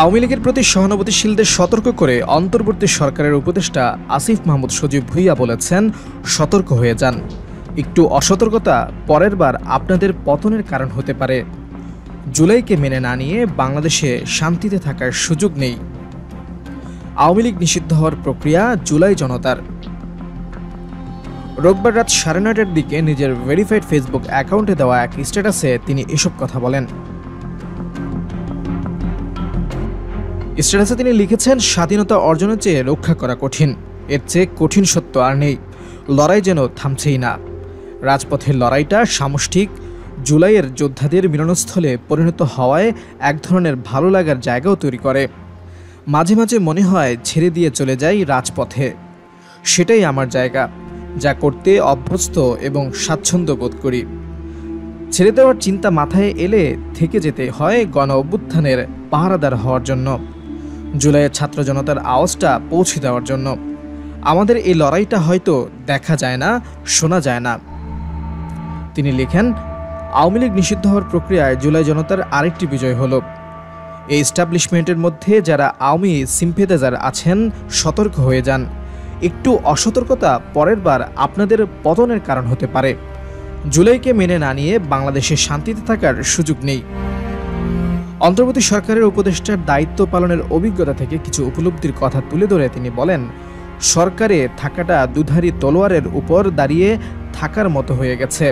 আওয়ামী লীগের প্রতি সহানুভূতিশীলদের সতর্ক করে অন্তর্বর্তী সরকারের উপদেষ্টা আসিফ মাহমুদ সজীব ভুঁইয়া বলেছেন, সতর্ক হয়ে যান, একটু অসতর্কতা পরের বার আপনাদের পতনের কারণ হতে পারে। জুলাইকে মেনে না নিয়ে বাংলাদেশে শান্তিতে থাকার সুযোগ নেই। আওয়ামী লীগ নিষিদ্ধ হওয়ার প্রক্রিয়া জুলাই জনতার। রোববার রাত 9:30টার দিকে নিজের ভেরিফাইড ফেসবুক অ্যাকাউন্টে দেওয়া এক স্ট্যাটাসে তিনি এসব কথা বলেন। স্ট্যাটাসে তিনি লিখেছেন, স্বাধীনতা অর্জনের চেয়ে রক্ষা করা কঠিন, এর চেয়ে কঠিন সত্য আর নেই। লড়াই যেন থামছেই না। রাজপথের লড়াইটা সামষ্টিক। জুলাইয়ের যোদ্ধাদের মিলনস্থলে পরিণত হওয়ায় এক ধরনের ভালো লাগার জায়গাও তৈরি করে। মাঝে মাঝে মনে হয় ছেড়ে দিয়ে চলে যাই রাজপথে। সেটাই আমার জায়গা, যা করতে অভ্যস্ত এবং স্বাচ্ছন্দ্য বোধ করি। ছেড়ে দেওয়ার চিন্তা মাথায় এলে থেকে যেতে হয় গণ অভ্যুত্থানের পাহারাদার হওয়ার জন্য, জুলাইয়ের ছাত্র জনতার আওয়াজটা পৌঁছে দেওয়ার জন্য। আমাদের এই লড়াইটা হয়তো দেখা যায় না, শোনা যায় না। তিনি লেখেন, আওয়ামী লীগ নিষিদ্ধ হওয়ার প্রক্রিয়ায় জুলাই জনতার আরেকটি বিজয় হলো। এই এস্টাবলিশমেন্টের মধ্যে যারা আওয়ামী সিম্পেথাইজার আছেন, সতর্ক হয়ে যান, একটু অসতর্কতা পরের বার আপনাদের পতনের কারণ হতে পারে। জুলাইকে মেনে না নিয়ে বাংলাদেশে শান্তিতে থাকার সুযোগ নেই। অন্তর্বর্তী সরকারের উপদেষ্টার দায়িত্ব পালনের অভিজ্ঞতা থেকে কিছু উপলব্ধির কথা তুলে ধরে তিনি বলেন, সরকারে থাকাটা দুধারী তলোয়ারের উপর দাঁড়িয়ে থাকার মতো হয়ে গেছে।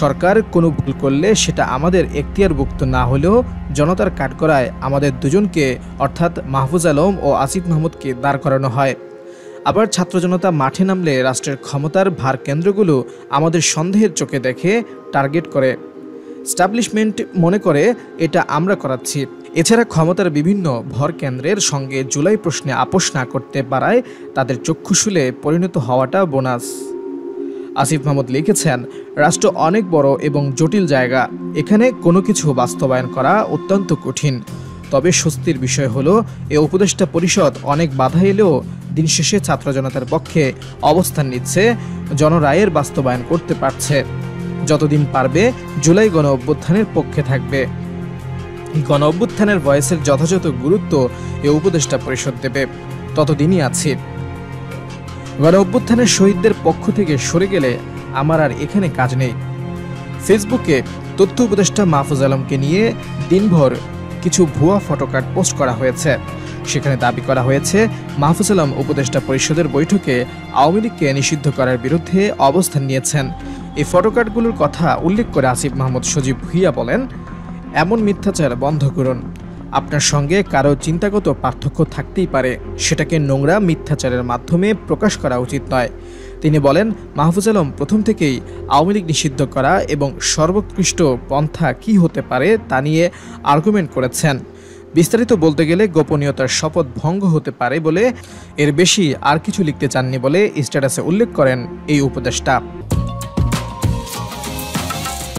সরকার কোনো ভুল করলে সেটা আমাদের এখতিয়ারভুক্ত না হলেও জনতার কাঠগড়ায় আমাদের দুজনকে, অর্থাৎ মাহফুজ আলম ও আসিফ মাহমুদকে দাঁড় করানো হয়। আবার ছাত্র জনতা মাঠে নামলে রাষ্ট্রের ক্ষমতার ভার কেন্দ্রগুলো আমাদের সন্দেহের চোখে দেখে টার্গেট করে। এস্টাবলিশমেন্ট মনে করে এটা আমরা করাচ্ছি। এছাড়া ক্ষমতার বিভিন্ন ভর কেন্দ্রের সঙ্গে জুলাই প্রশ্নে আপোষ না করতে পারায় তাদের চক্ষুশূলে পরিণত হওয়াটা বোনাস। আসিফ মাহমুদ লিখেছেন, রাষ্ট্র অনেক বড় এবং জটিল জায়গা। এখানে কোনো কিছু বাস্তবায়ন করা অত্যন্ত কঠিন। তবে স্বস্তির বিষয় হলো, এ উপদেষ্টা পরিষদ অনেক বাধা এলেও দিন শেষে ছাত্র জনতার পক্ষে অবস্থান নিচ্ছে, জনরায়ের বাস্তবায়ন করতে পারছে। যতদিন পারবে জুলাই গণ অভ্যুত্থানের পক্ষে থাকবে। গণ অভ্যুত্থানের ভয়েসের যথাযথ গুরুত্ব এ উপদেষ্টা পরিষদ দেবে। ততদিনই আছি। গণ অভ্যুত্থানের শহীদদের পক্ষ থেকে সরে গেলে আমার আর এখানে কাজ নেই। ফেসবুকে তথ্য উপদেষ্টা মাহফুজ আলমকে নিয়ে দিনভর কিছু ভুয়া ফটোকার্ড পোস্ট করা হয়েছে। সেখানে দাবি করা হয়েছে, মাহফুজ আলম উপদেষ্টা পরিষদের বৈঠকে আওয়ামী লীগকে নিষিদ্ধ করার বিরুদ্ধে অবস্থান নিয়েছেন। এই ফটোকার্ডগুলোর কথা উল্লেখ করে আসিফ মাহমুদ সজীব ভুঁইয়া বলেন, এমন মিথ্যাচার বন্ধ করুন। আপনার সঙ্গে কারো চিন্তাগত পার্থক্য থাকতেই পারে, সেটাকে নোংরা মিথ্যাচারের মাধ্যমে প্রকাশ করা উচিত নয়। তিনি বলেন, মাহফুজ আলম প্রথম থেকেই আওয়ামী লীগ নিষিদ্ধ করা এবং সর্বোৎকৃষ্ট পন্থা কী হতে পারে তা নিয়ে আর্গুমেন্ট করেছেন। বিস্তারিত বলতে গেলে গোপনীয়তার শপথ ভঙ্গ হতে পারে বলে এর বেশি আর কিছু লিখতে চাননি বলে স্ট্যাটাসে উল্লেখ করেন এই উপদেষ্টা।